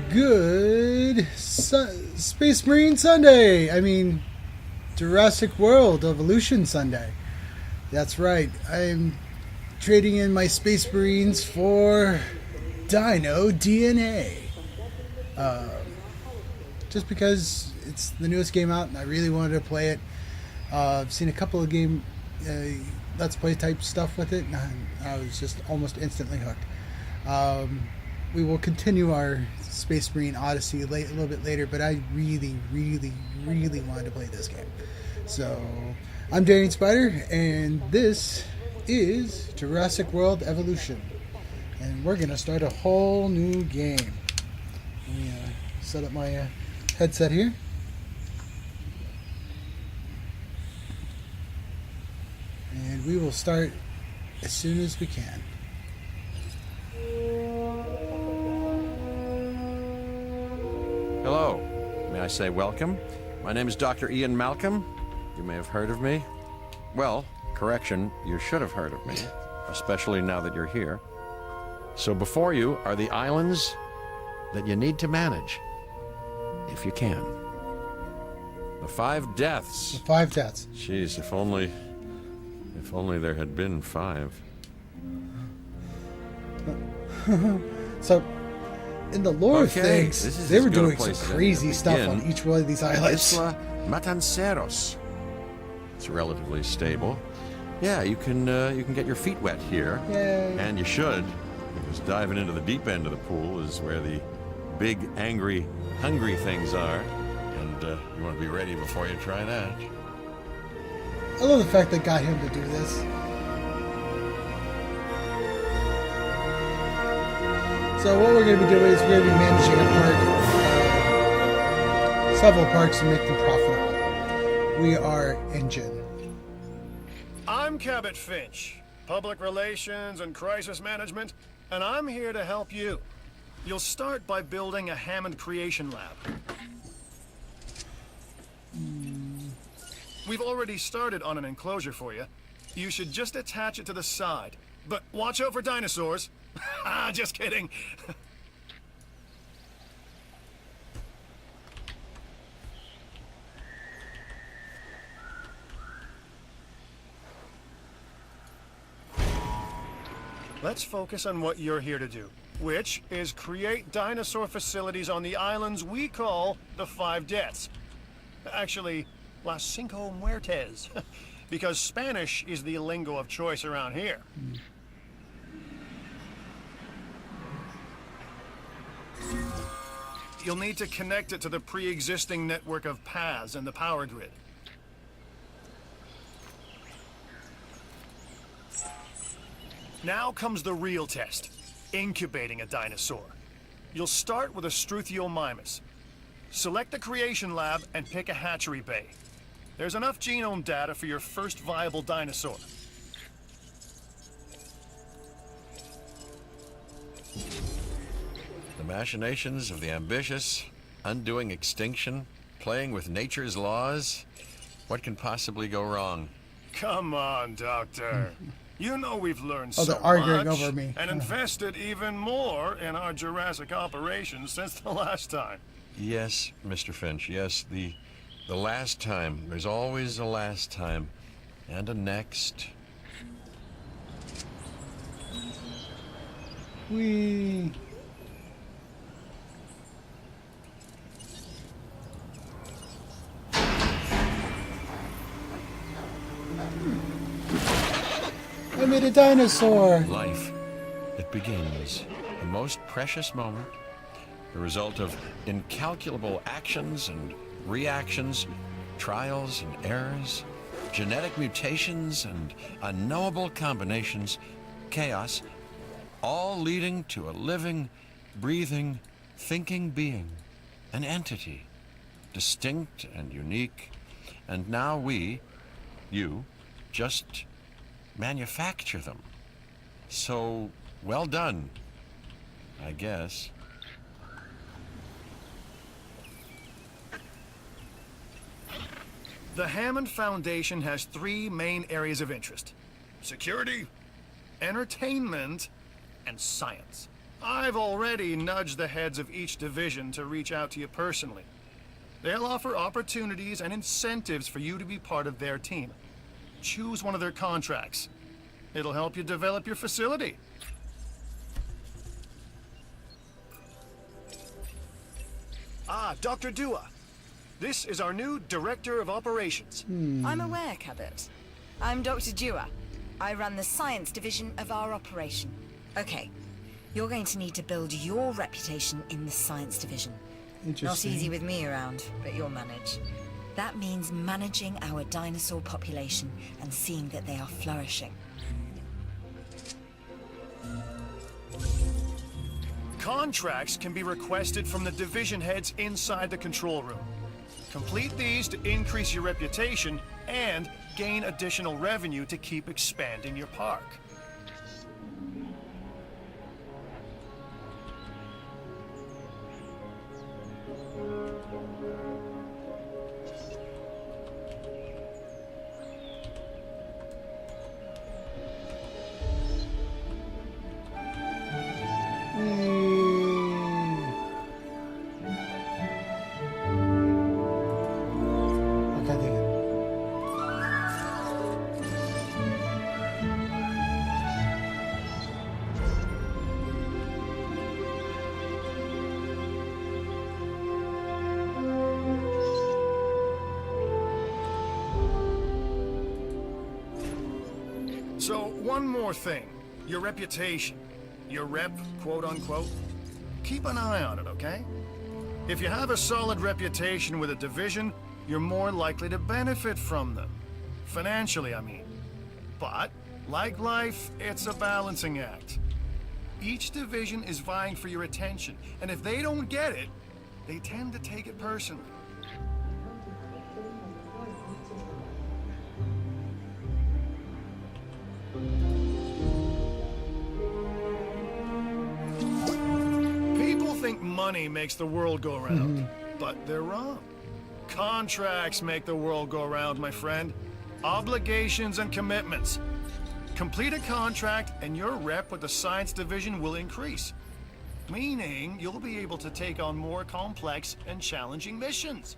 Good Space Marine Sunday. I mean, Jurassic World Evolution Sunday. That's right. I'm trading in my Space Marines for Dino DNA. Just because it's the newest game out and I really wanted to play it. I've seen a couple of game Let's Play type stuff with it, and I was just almost instantly hooked. We will continue our Space Marine Odyssey a little bit later, but I really wanted to play this game. So, I'm Darien Spider, and this is Jurassic World Evolution. And we're going to start a whole new game. Let me set up my headset here. And we will start as soon as we can. Hello. May I say welcome? My name is Dr. Ian Malcolm. You may have heard of me. Well, correction, you should have heard of me, especially now that you're here. So before you are the islands that you need to manage, if you can. The 5 deaths. The 5 deaths. Jeez, if only there had been 5. So, in the lore of things, they were doing some crazy stuff on each one of these islands. Isla Matanceros. It's relatively stable. Yeah, you can get your feet wet here. Yay. And you should, because diving into the deep end of the pool is where the big, angry, hungry things are. And you want to be ready before you try that. I love the fact they got him to do this. So what we're going to be doing is we're going to be managing a park, several parks, to make them profitable. We are Engine. I'm Cabot Finch, Public Relations and Crisis Management, and I'm here to help you. You'll start by building a Hammond Creation Lab. We've already started on an enclosure for you. You should just attach it to the side. But watch out for dinosaurs. Just kidding. Let's focus on what you're here to do, which is create dinosaur facilities on the islands we call the 5 Deaths. Actually, Las Cinco Muertes, because Spanish is the lingo of choice around here. You'll need to connect it to the pre-existing network of paths and the power grid. Now comes the real test, incubating a dinosaur. You'll start with a Struthiomimus. Select the creation lab and pick a hatchery bay. There's enough genome data for your first viable dinosaur. The machinations of the ambitious, undoing extinction, playing with nature's laws. What can possibly go wrong? Come on, Doctor. You know we've learned Oh, so they're arguing much over me. and invested even more in our Jurassic operations since the last time. Yes, Mr. Finch, yes, the last time. There's always a last time. And a next. We. I made a dinosaur. Life. It begins. The most precious moment. The result of incalculable actions and reactions, trials and errors, genetic mutations and unknowable combinations, chaos, all leading to a living, breathing, thinking being, an entity, distinct and unique, and now we, you, just manufacture them. So, well done, I guess. The Hammond Foundation has 3 main areas of interest: security, entertainment, and science. I've already nudged the heads of each division to reach out to you personally. They'll offer opportunities and incentives for you to be part of their team. Choose one of their contracts. It'll help you develop your facility. Ah, Dr. Dua. This is our new Director of Operations. I'm aware, Cabot. I'm Dr. Dua. I run the science division of our operation. Okay, you're going to need to build your reputation in the science division. Not Interesting. easy with me around, but you'll manage. That means managing our dinosaur population and seeing that they are flourishing. Contracts can be requested from the division heads inside the control room. Complete these to increase your reputation and gain additional revenue to keep expanding your park. Okay, thank you. So, one more thing. Your reputation. Your rep, quote unquote. Keep an eye on it, okay? If you have a solid reputation with a division, you're more likely to benefit from them. Financially, I mean. But, like life, it's a balancing act. Each division is vying for your attention, and if they don't get it, they tend to take it personally. People think money makes the world go round, but they're wrong. Contracts make the world go round, my friend. Obligations and commitments. Complete a contract and your rep with the science division will increase. Meaning you'll be able to take on more complex and challenging missions.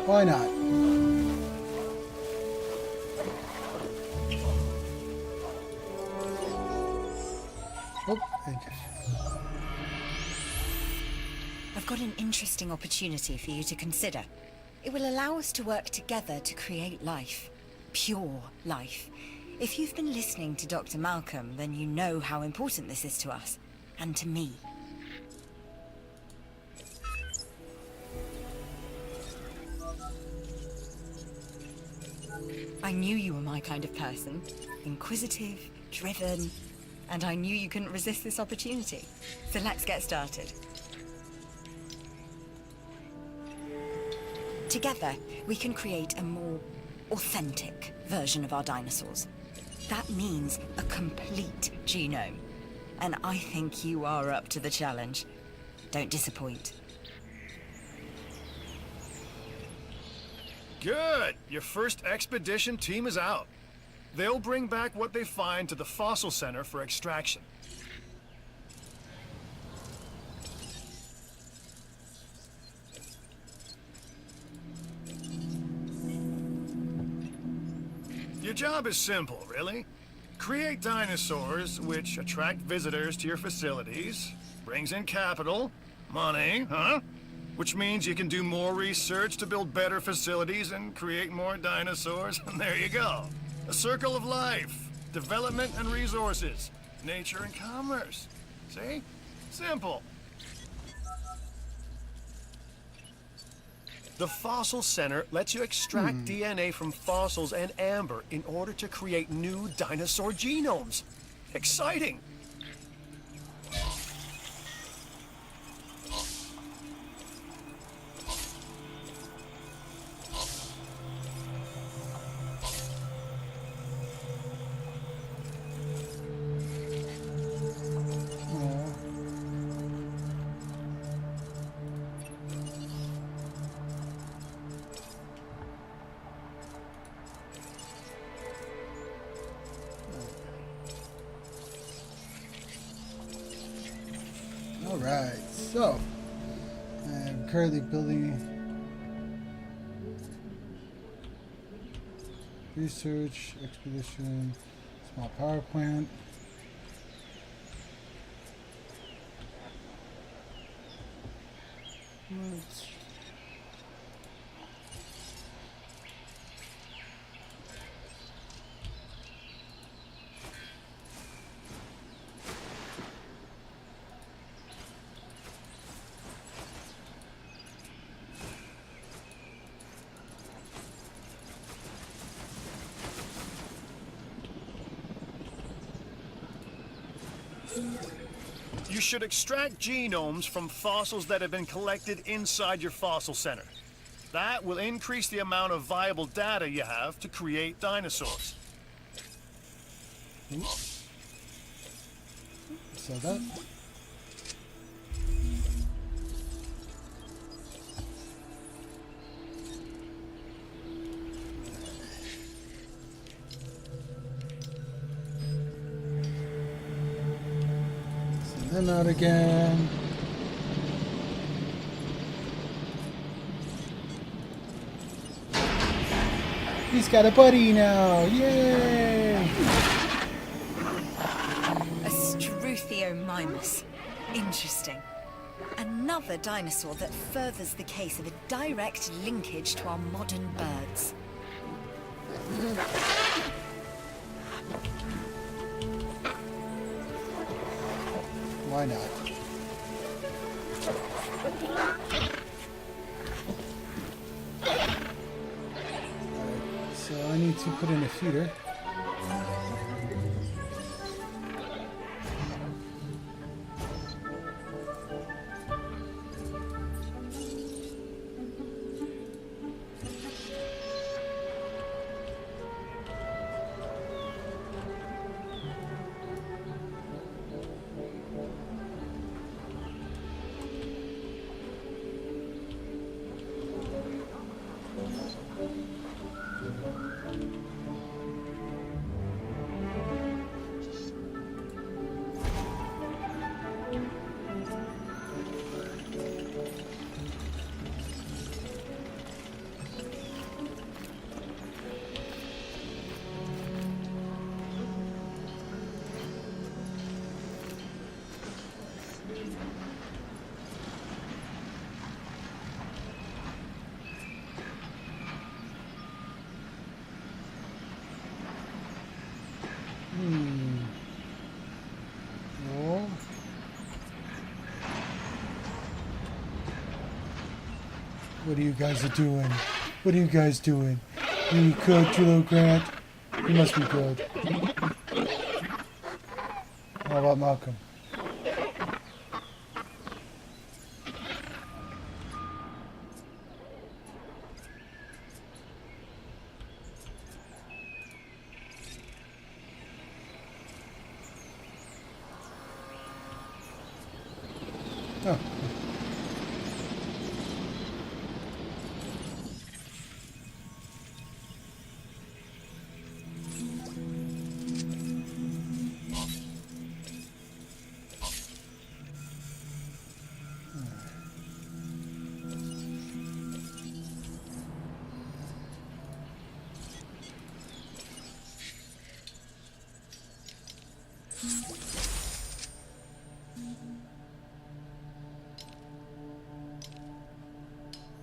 Why not? Oh, thank you. I've got an interesting opportunity for you to consider. It will allow us to work together to create life. Pure life. If you've been listening to Dr. Malcolm, then you know how important this is to us. And to me. I knew you were my kind of person. Inquisitive, driven, and I knew you couldn't resist this opportunity. So let's get started. Together, we can create a more authentic version of our dinosaurs. That means a complete genome. And I think you are up to the challenge. Don't disappoint. Good! Your first expedition team is out. They'll bring back what they find to the fossil center for extraction. Your job is simple, really. Create dinosaurs which attract visitors to your facilities, brings in capital, money, huh? Which means you can do more research to build better facilities and create more dinosaurs, and there you go. A circle of life, development and resources, nature and commerce. See? Simple. The Fossil Center lets you extract DNA from fossils and amber in order to create new dinosaur genomes. Exciting! Alright, so I'm currently building research, expedition, small power plant. Let's You should extract genomes from fossils that have been collected inside your fossil center. That will increase the amount of viable data you have to create dinosaurs. so that. Send them out again. He's got a buddy now! Yay! A Struthiomimus. Interesting. Another dinosaur that furthers the case of a direct linkage to our modern birds. Why not? Alright, so I need to put in a feeder. No. What are you guys doing? What are you guys doing? You good, Julo Grant? You must be good. How about Malcolm? Oh.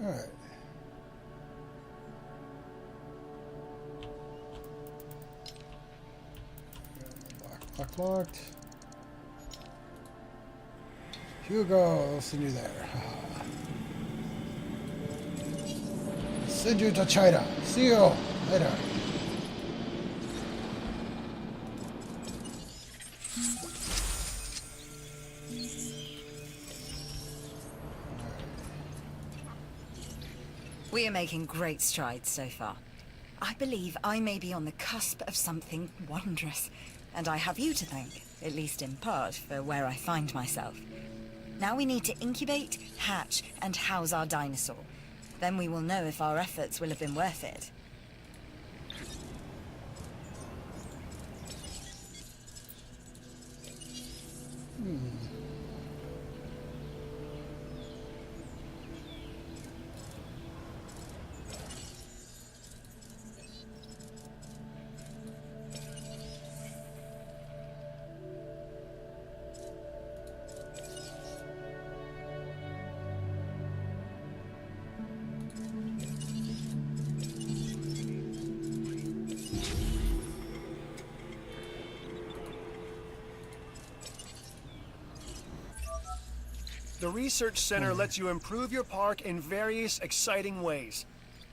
All right. Locked. Hugo, I'll send you there. Send you to China. See you later. We are making great strides so far. I believe I may be on the cusp of something wondrous, and I have you to thank, at least in part, for where I find myself. Now we need to incubate, hatch, and house our dinosaur. Then we will know if our efforts will have been worth it. The research center lets you improve your park in various exciting ways.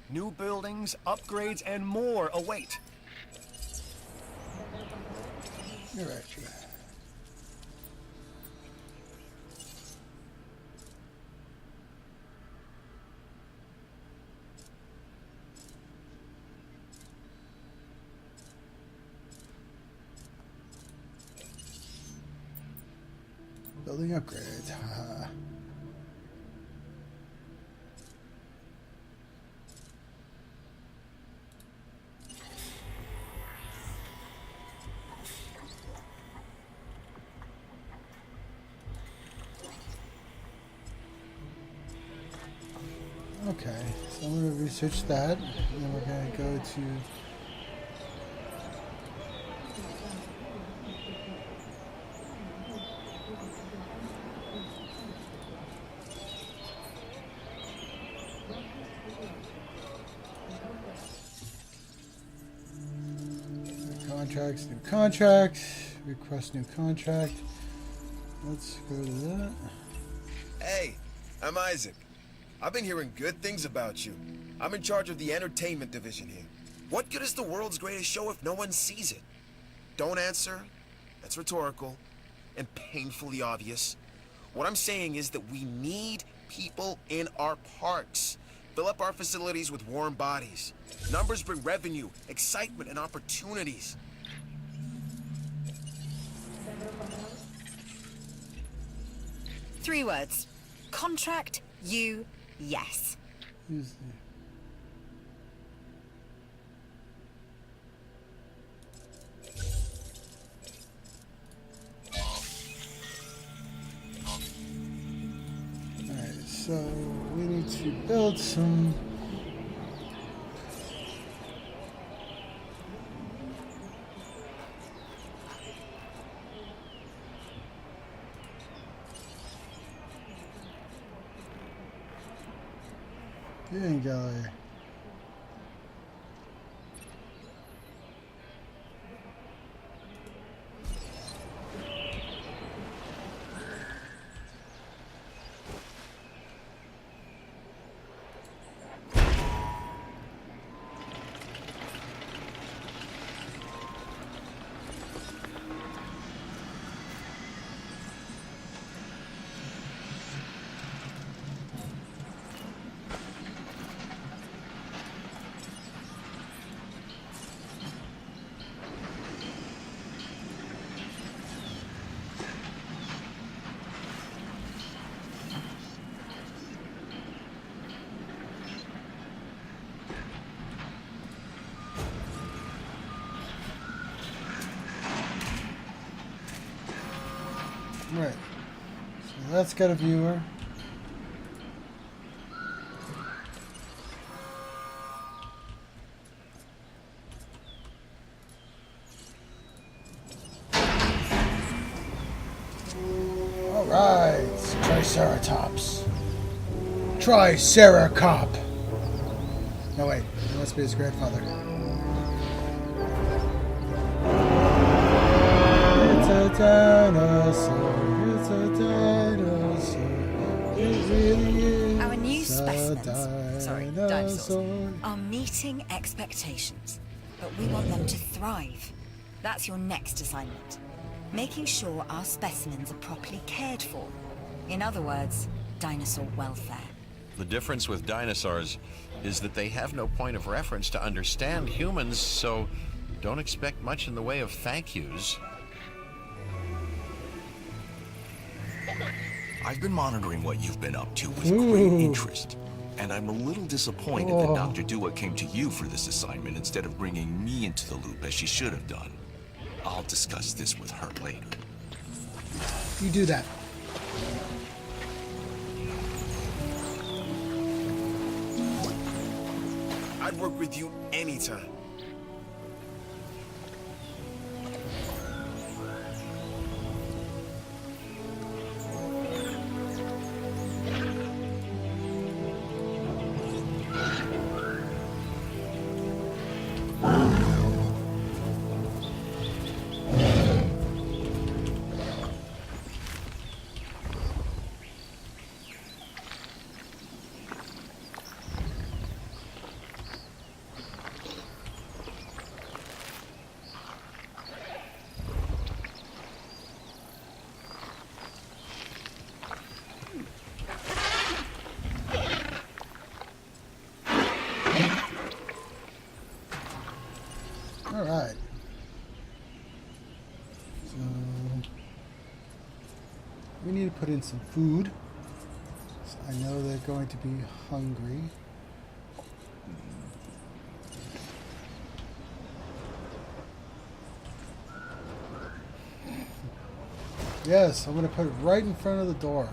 New buildings, upgrades, and more await. You're right. Building upgrades. Okay, so I'm going to research that, and then we're going to go to contracts, new contract, request new contract. Let's go to that. Hey, I'm Isaac. I've been hearing good things about you. I'm in charge of the entertainment division here. What good is the world's greatest show if no one sees it? Don't answer. That's rhetorical and painfully obvious. What I'm saying is that we need people in our parks. Fill up our facilities with warm bodies. Numbers bring revenue, excitement, and opportunities. Three words. Contract, you, yes. Who's the... Alright, so we need to build some... viewing gallery. Right. So that's got a viewer. All right. Triceratops. Triceracop. No, wait. It must be his grandfather. It's a dinosaur. It's a dinosaur. It really is. Our new a specimens, dinosaur. dinosaurs, are meeting expectations, but we want them to thrive. That's your next assignment. Making sure our specimens are properly cared for. In other words, dinosaur welfare. The difference with dinosaurs is that they have no point of reference to understand humans, so don't expect much in the way of thank yous. I've been monitoring what you've been up to with great interest, and I'm a little disappointed that Dr. Dua came to you for this assignment instead of bringing me into the loop as she should have done. I'll discuss this with her later. You do that. I'd work with you anytime. find some food. So I know they're going to be hungry. Yes, I'm going to put it right in front of the door.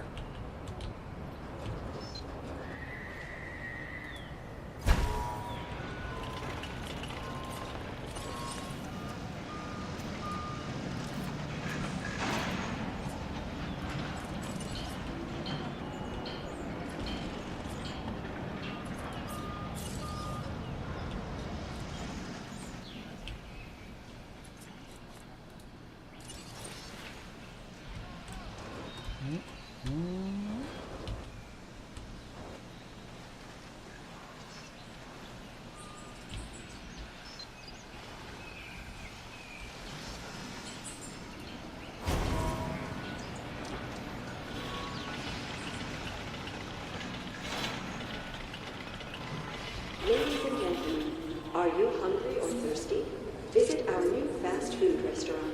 Ladies and gentlemen, are you hungry or thirsty? Visit our new fast food restaurant.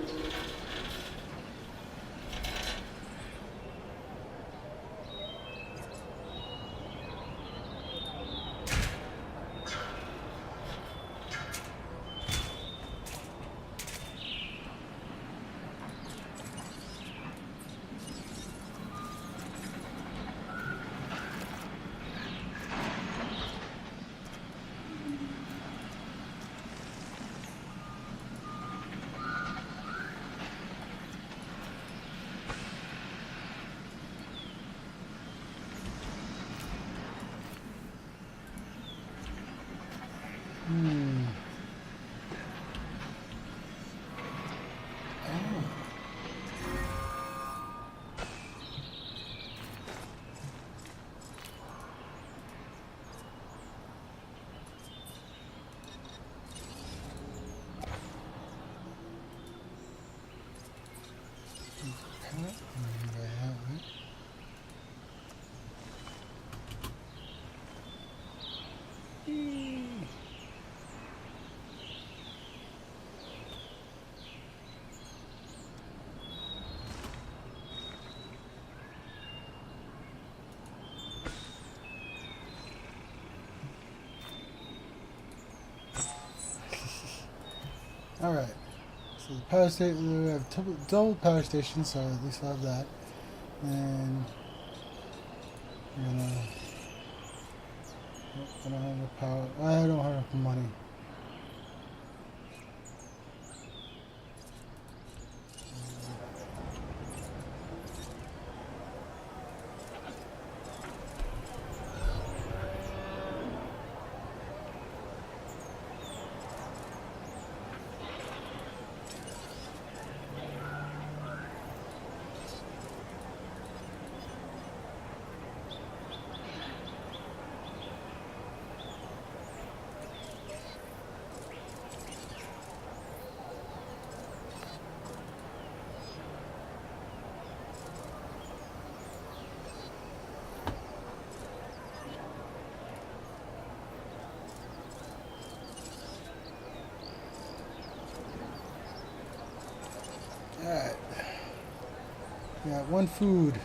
Alright, so the power station, we have double power stations, so at least we'll have that. And we're gonna, I don't have enough power, I don't have enough money. Alright. Got one food.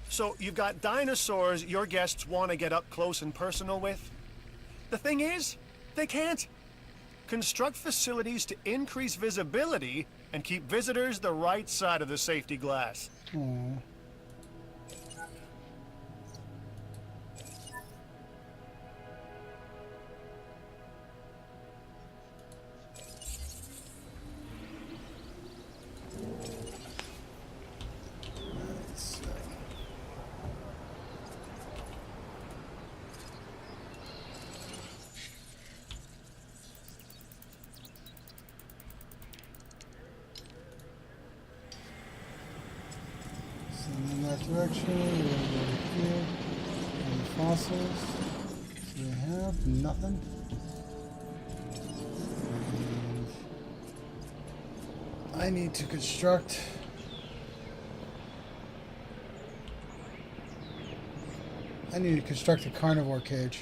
So you've got dinosaurs your guests want to get up close and personal with? The thing is, they can't. Construct facilities to increase visibility and keep visitors the right side of the safety glass. Aww. In that direction, we're going to go here. And fossils. So we have nothing. And I need to construct. I need to construct a carnivore cage.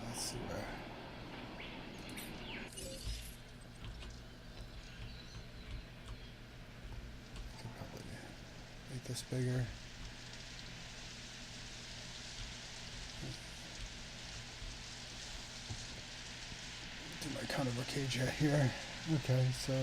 Let's see where. this bigger. Do my carnivore cage right here. Okay, so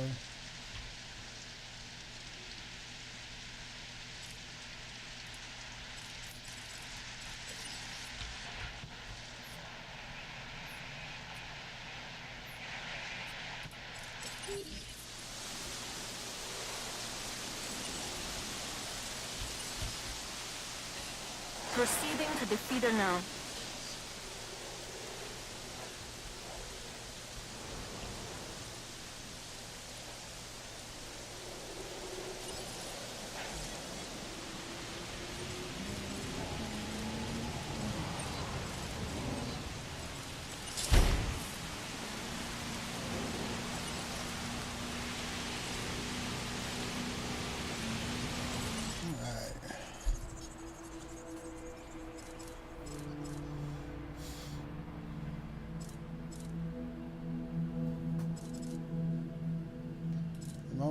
Proceeding to the feeder now.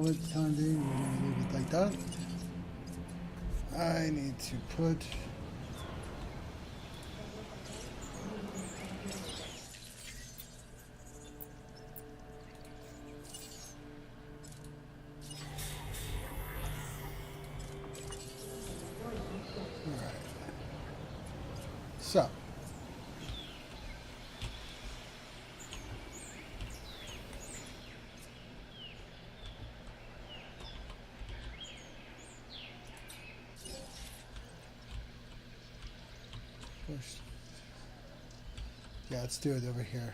moment time being, we're going to leave it like that. I need to put so yeah, let's do it over here.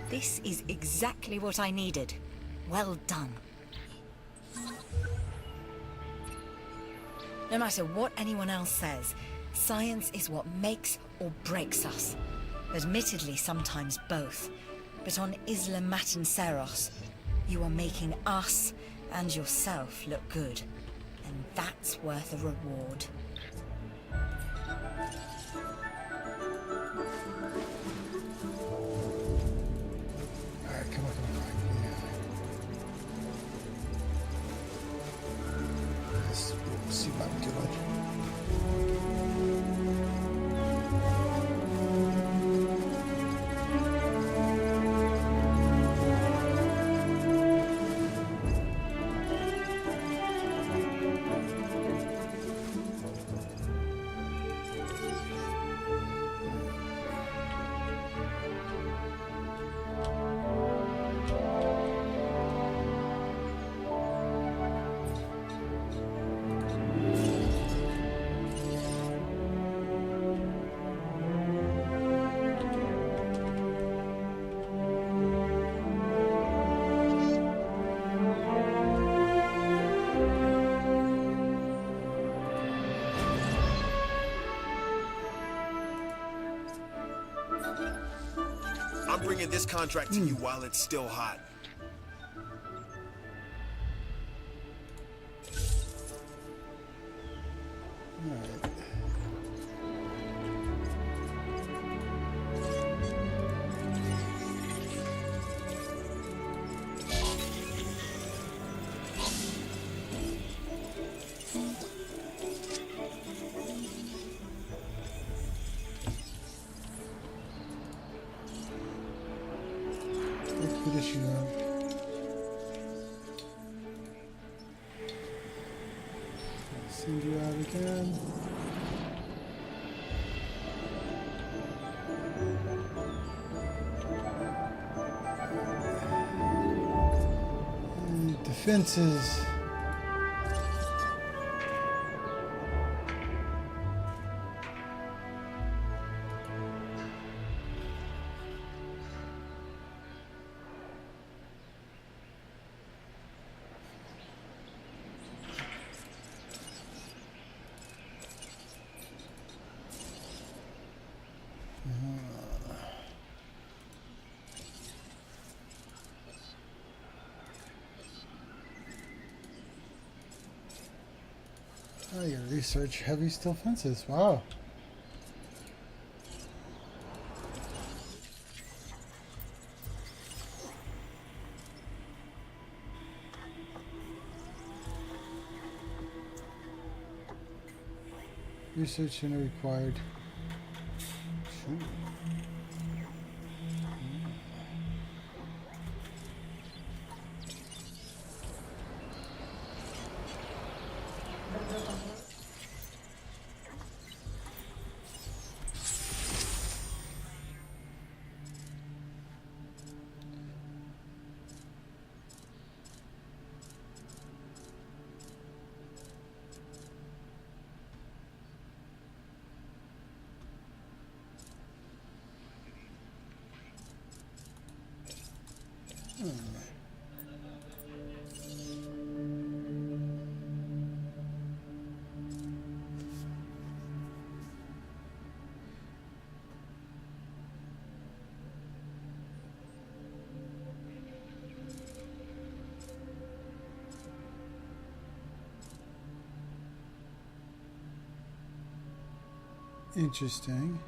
This is exactly what I needed. Well done. No matter what anyone else says, science is what makes or breaks us. Admittedly, sometimes both. But on Isla Matanceros, you are making us and yourself look good. And that's worth a reward. Alright, come on. Let's see if I'm good. I'm bringing this contract to you while it's still hot. Alright. Expedition. Send you out again. And defenses. Oh, you research heavy steel fences. Wow. Research center required. Sure. Interesting.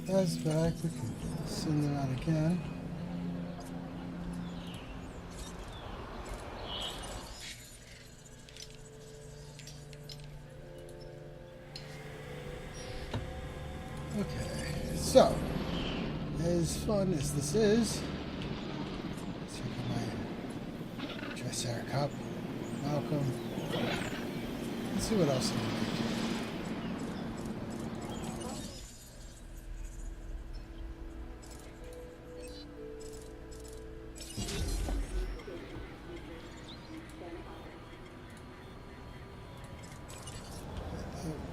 That's back. We can send them out again. Okay, so as fun as this is, let's check out my Triceracop, Malcolm. Let's see what else I can do.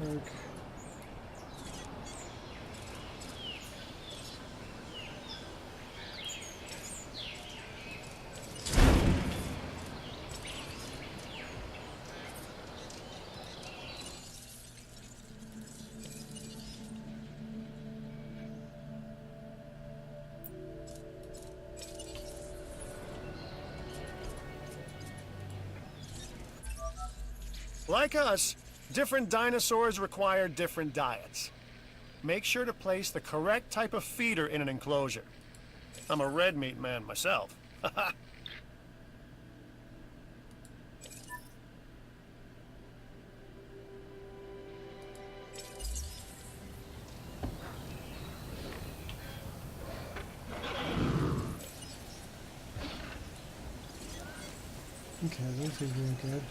Work. Like us, different dinosaurs require different diets. Make sure to place the correct type of feeder in an enclosure. I'm a red meat man myself. Okay, those are doing good.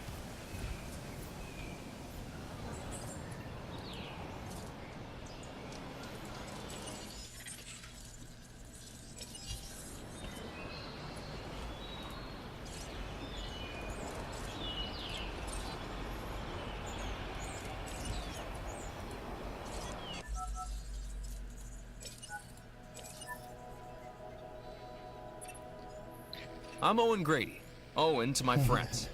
I'm Owen Grady. Owen to my friends.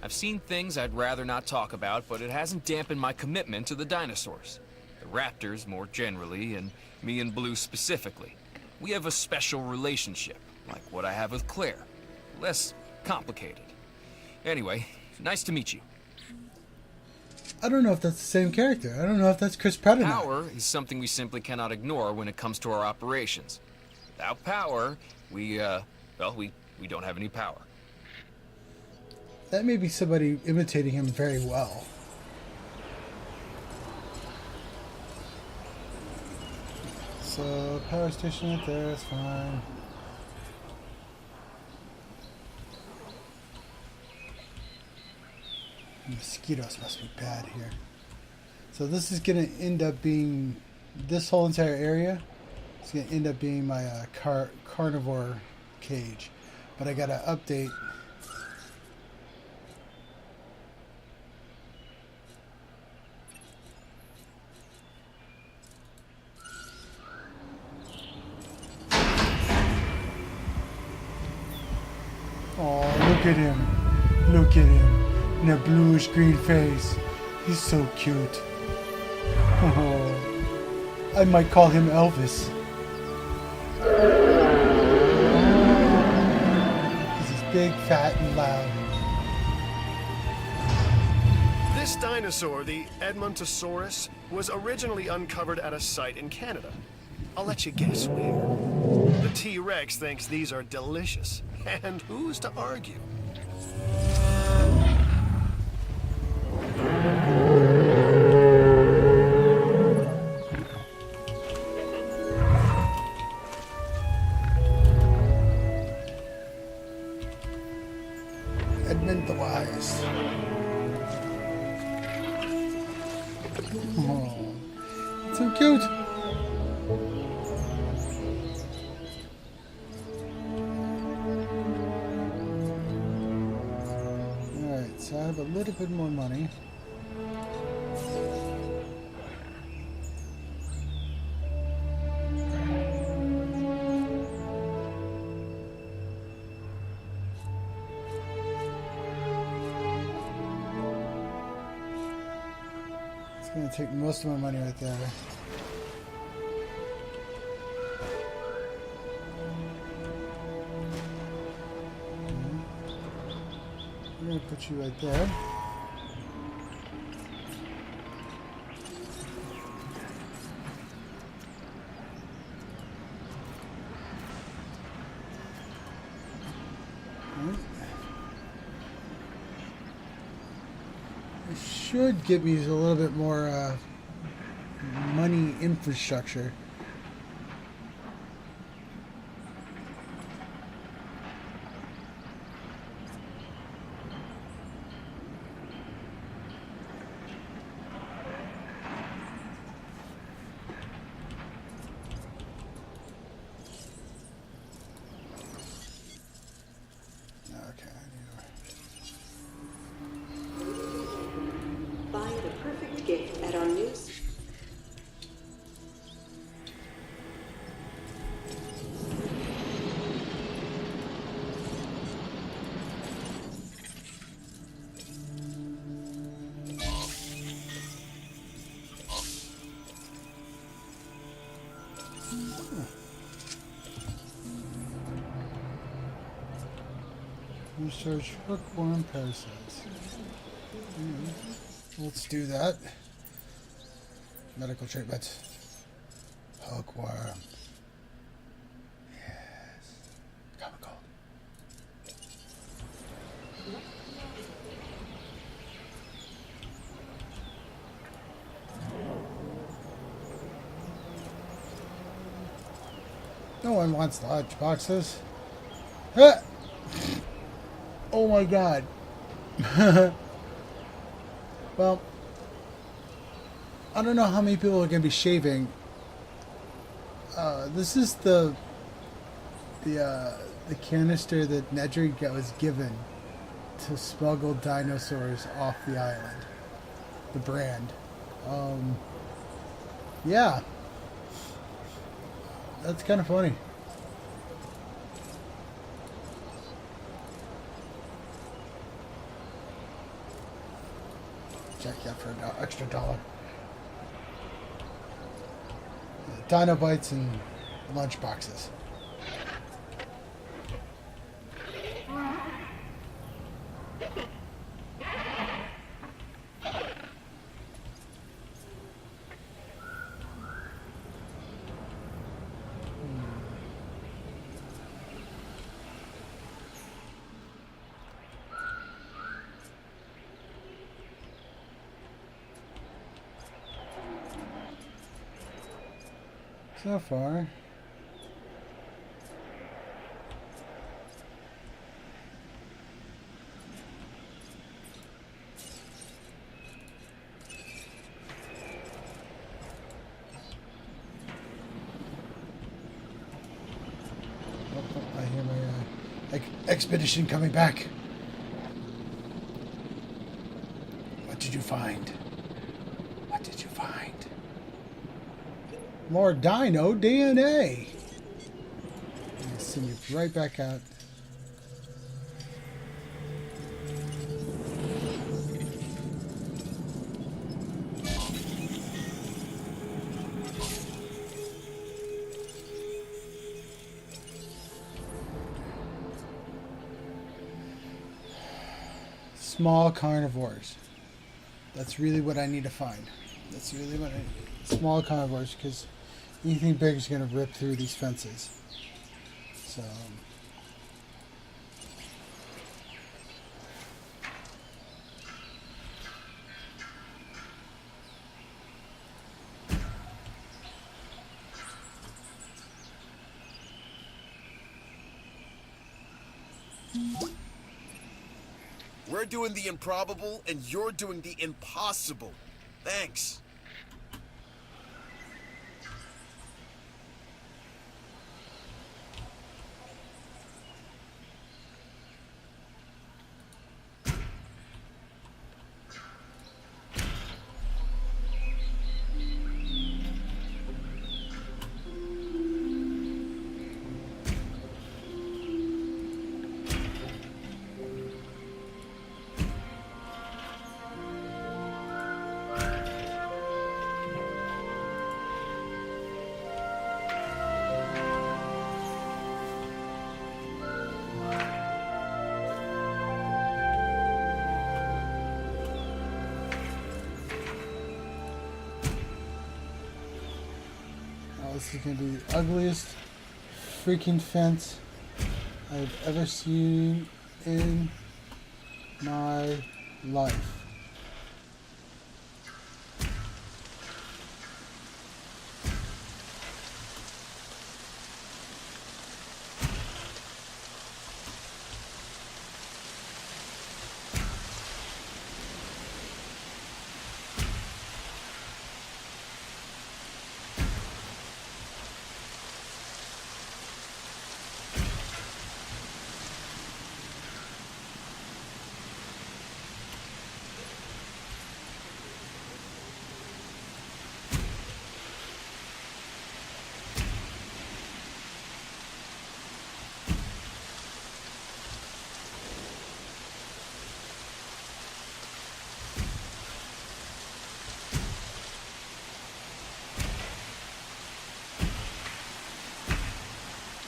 I've seen things I'd rather not talk about, but it hasn't dampened my commitment to the dinosaurs. The raptors more generally, and me and Blue specifically. We have a special relationship, like what I have with Claire. Less complicated. Anyway, nice to meet you. I don't know if that's the same character. I don't know if that's Chris Pratt or not. Power is something we simply cannot ignore when it comes to our operations. Without power, we don't have any power. That may be somebody imitating him very well. So, power station right there, that's fine. Mosquitoes must be bad here. So this is going to end up being, this whole entire area is going to end up being my carnivore cage. But I got to update Look at him. Look at him. In a bluish green face. He's so cute. Oh, I might call him Elvis. He's big, fat, and loud. This dinosaur, the Edmontosaurus, was originally uncovered at a site in Canada. I'll let you guess where. The T-Rex thinks these are delicious, and who's to argue? Edmund the Wise. Oh, it's so cute. Alright, so I have a little bit more money. It's going to take most of my money right there. I'm going to put you right there. It should give me a little bit more money infrastructure. Find the perfect gift at our new... Research hookworm parasites. Let's do that. Medical treatment. Hookworm. Yes. Common cold. No one wants large boxes. Ah! Oh my god. Well, I don't know how many people are going to be shaving. This is the canister that Nedry was given to smuggle dinosaurs off the island. The brand. Yeah. That's kind of funny. Check that for an extra $1. Dino bites and lunch boxes. So far. I hear my expedition coming back. What did you find? What did you find? More dino DNA. I'm gonna send you right back out. small carnivores. That's really what I need to find. That's really what I need. Small carnivores, because anything big is going to rip through these fences. So... We're doing the improbable, and you're doing the impossible. Thanks. This is going to be the ugliest freaking fence I've ever seen in my life.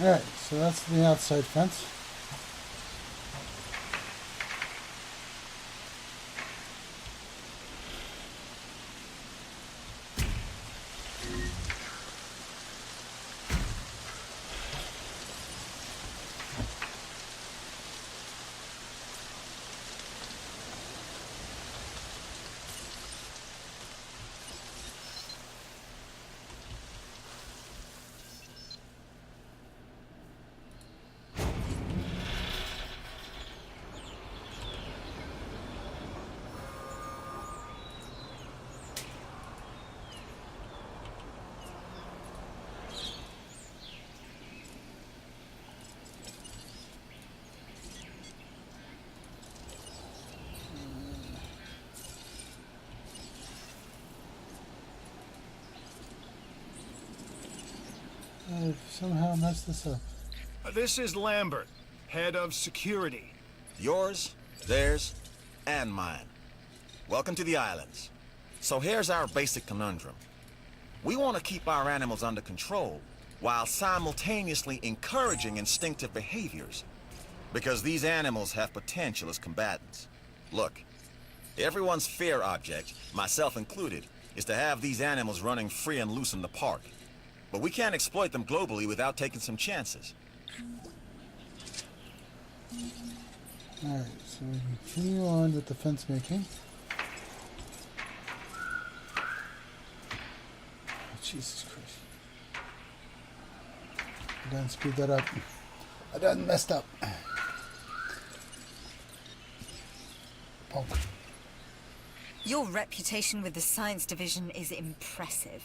Alright, so that's the outside fence. I've somehow messed this up. This is Lambert, head of security. Yours, theirs, and mine. Welcome to the islands. So here's our basic conundrum. We want to keep our animals under control while simultaneously encouraging instinctive behaviors. Because these animals have potential as combatants. Look, everyone's fear object, myself included, is to have these animals running free and loose in the park. But we can't exploit them globally without taking some chances. Alright, so we continue on with the fence making. Oh, Jesus Christ. I done screwed that up. I done messed up. Bonk. Your reputation with the science division is impressive.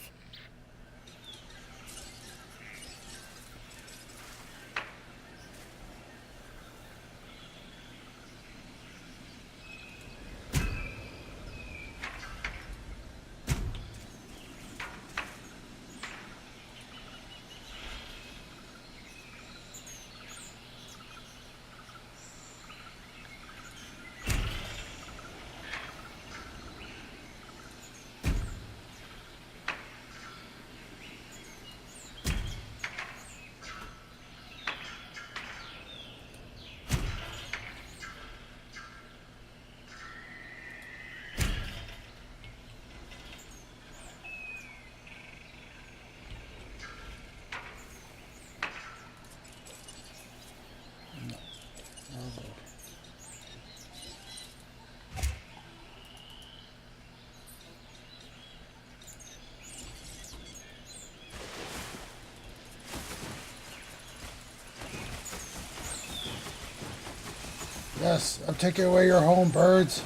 Yes, I'm taking away your home, birds.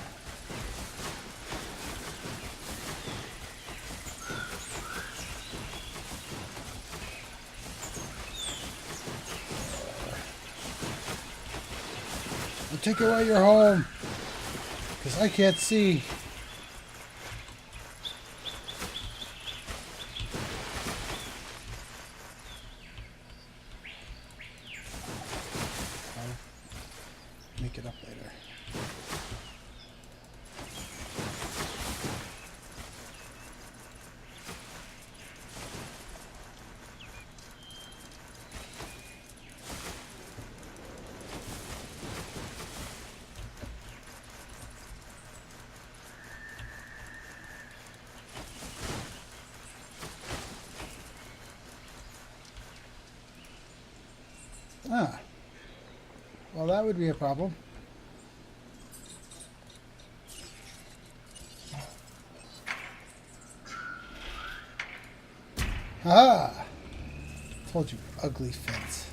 I'm taking away your home. Because I can't see. I'll make it up later. Ah. Well, that would be a problem. Ah! Told you, ugly fence.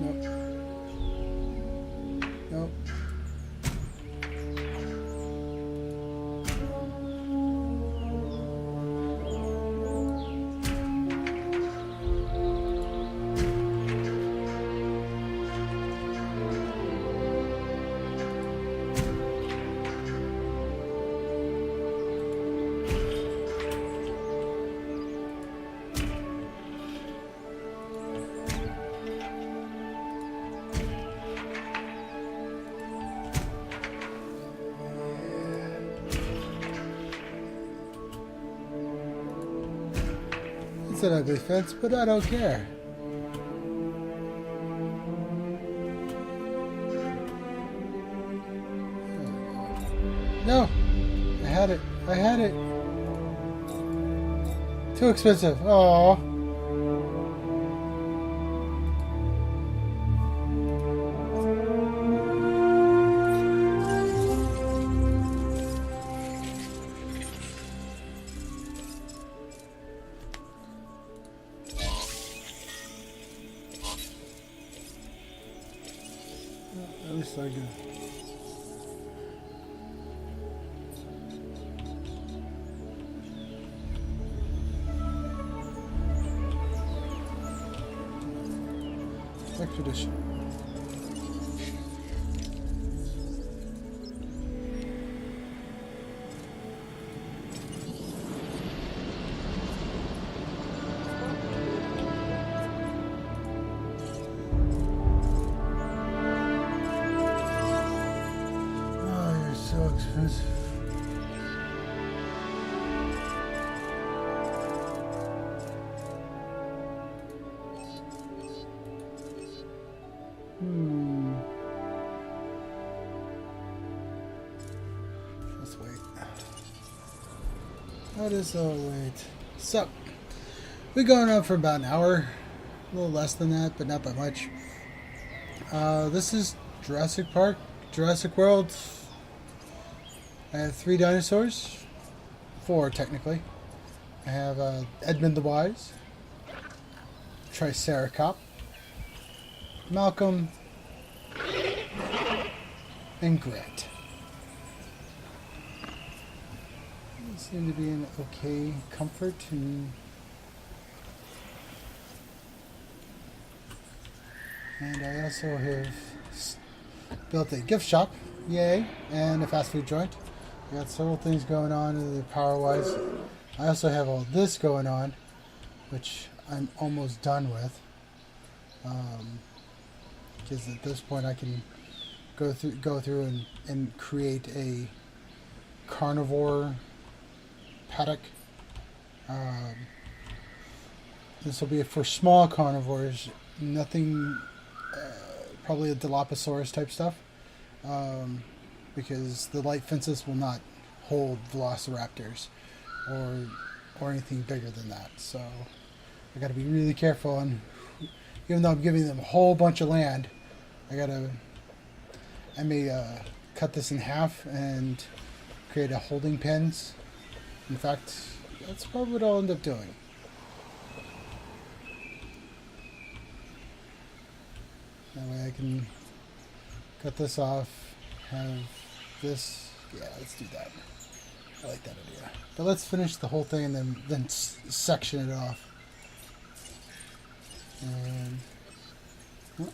Nope. Nope. It's an ugly fence, but I don't care. No! I had it. I had it. Too expensive. Oh. At least I do. Expedition. Oh, you're so expensive. Let's wait. That is wait. So, we're going on for about an hour. A little less than that, but not by much. This is Jurassic Park, Jurassic World. I have 3 dinosaurs. 4, technically. I have Edmund the Wise, Triceracop, Malcolm, and Grant. They seem to be in okay comfort and I also have built a gift shop, yay, and a fast food joint. I got several things going on power-wise. I also have all this going on, which I'm almost done with. Because at this point I can go through and create a carnivore paddock. This will be for small carnivores, nothing, probably a Dilophosaurus type stuff, because the light fences will not hold velociraptors or anything bigger than that. So I got to be really careful, and even though I'm giving them a whole bunch of land, I may cut this in half and create a holding pens. In fact, that's probably what I'll end up doing. That way I can cut this off, have this. Yeah, let's do that. I like that idea. But let's finish the whole thing and then section it off. And oh.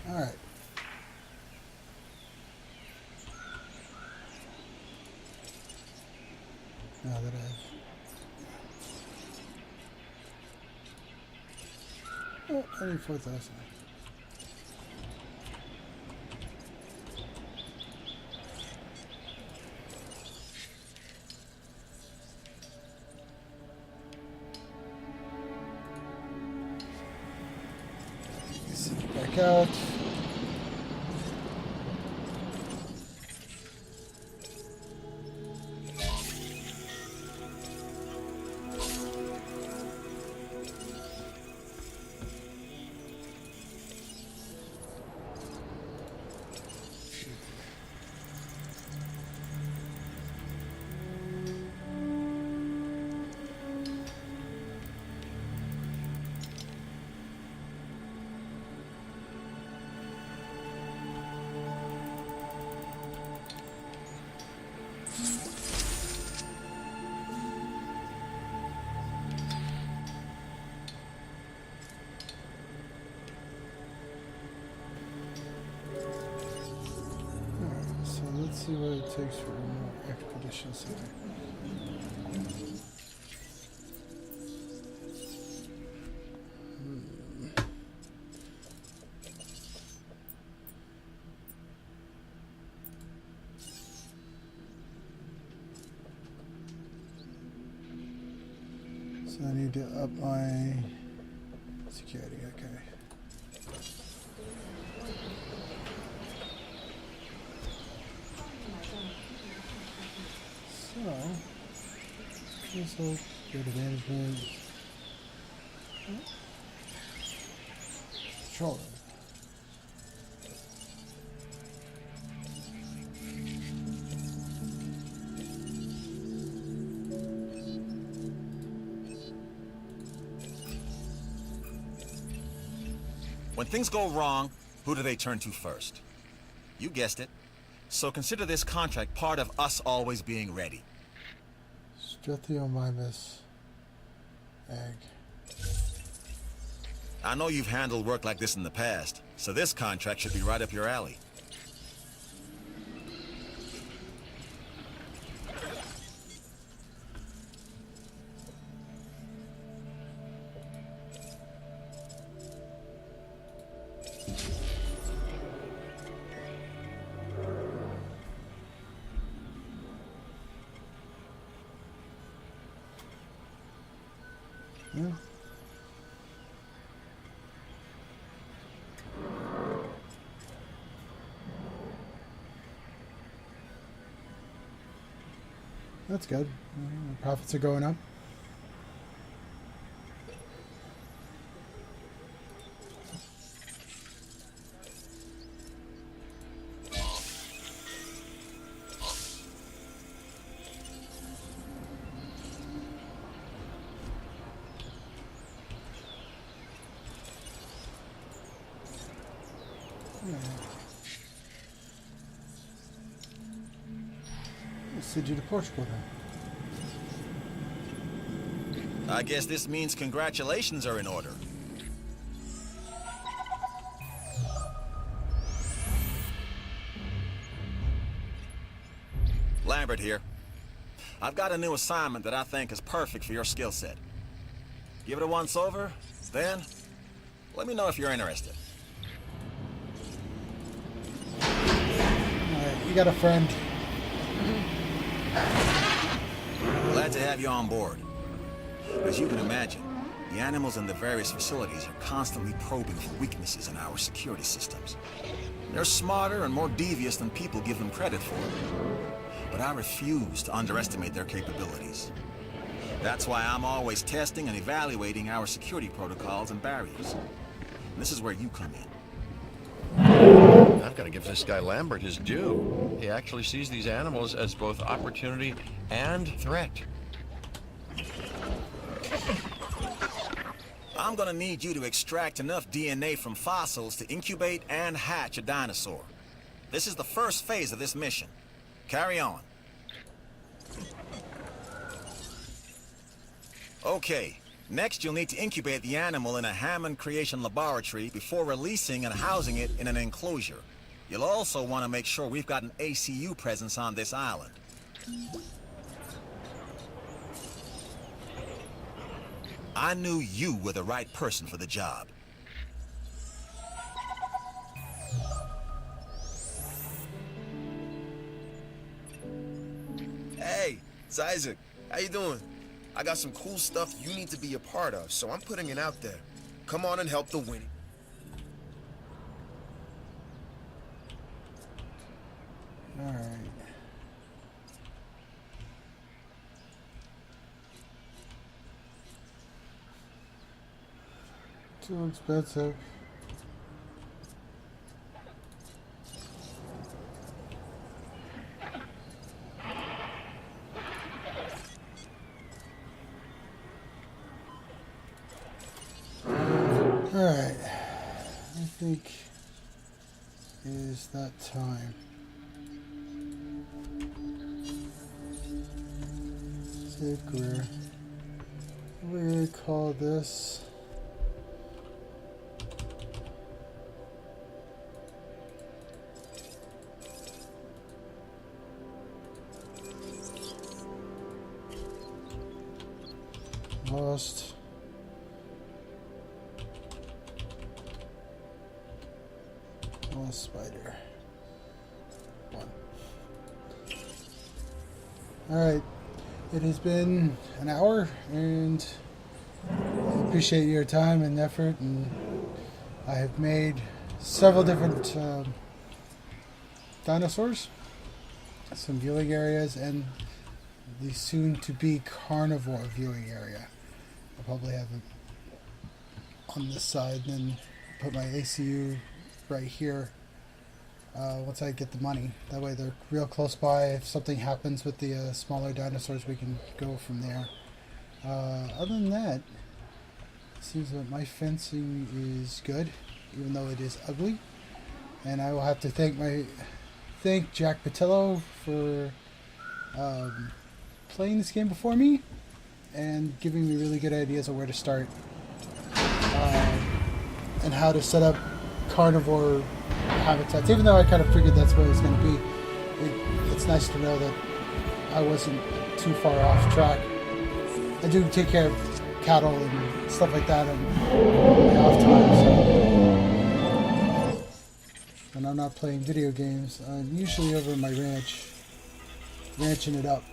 All right. Now that I need 4,000. Back out. Let's see what it takes for more expedition center. So I need to up my security, okay. So, this will go to management. Controller. When things go wrong, who do they turn to first? You guessed it. So consider this contract part of us always being ready. Strethiomimus egg. I know you've handled work like this in the past, so this contract should be right up your alley. Yeah. That's good. Profits are going up. Send you to Portugal then. I guess this means congratulations are in order. Lambert here. I've got a new assignment that I think is perfect for your skill set. Give it a once over, then let me know if you're interested. Alright, you got a friend. Glad to have you on board. As you can imagine, the animals in the various facilities are constantly probing for weaknesses in our security systems. They're smarter and more devious than people give them credit for. But I refuse to underestimate their capabilities. That's why I'm always testing and evaluating our security protocols and barriers. And this is where you come in. I've got to give this guy Lambert his due. He actually sees these animals as both opportunity and threat. I'm gonna need you to extract enough DNA from fossils to incubate and hatch a dinosaur. This is the first phase of this mission. Carry on. Okay, next you'll need to incubate the animal in a Hammond creation laboratory before releasing and housing it in an enclosure. You'll also want to make sure we've got an ACU presence on this island. I knew you were the right person for the job. Hey, it's Isaac. How you doing? I got some cool stuff you need to be a part of, so I'm putting it out there. Come on and help the winning. Alright. Too expensive. Alright. I think it is that time. Save career. What do we call this? Lost. Lost spider. One. Alright. It has been an hour, and I appreciate your time and effort, and I have made several different dinosaurs, some viewing areas, and the soon-to-be carnivore viewing area. I'll probably have it on this side, and then put my ACU right here once I get the money. That way they're real close by. If something happens with the smaller dinosaurs, we can go from there. Other than that, it seems that my fencing is good, even though it is ugly. And I will have to thank Jack Patillo for playing this game before me and giving me really good ideas of where to start and how to set up carnivore habitats. Even though I kind of figured that's what it was going to be, it's nice to know that I wasn't too far off track. I do take care of cattle and stuff like that on my off time. So when I'm not playing video games, I'm usually over at my ranch, ranching it up.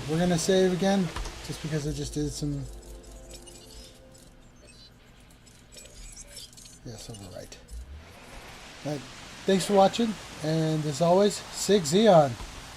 So we're gonna save again, just because I just did some. Yes, overwrite. But thanks for watching, and as always, SIEG ZEON.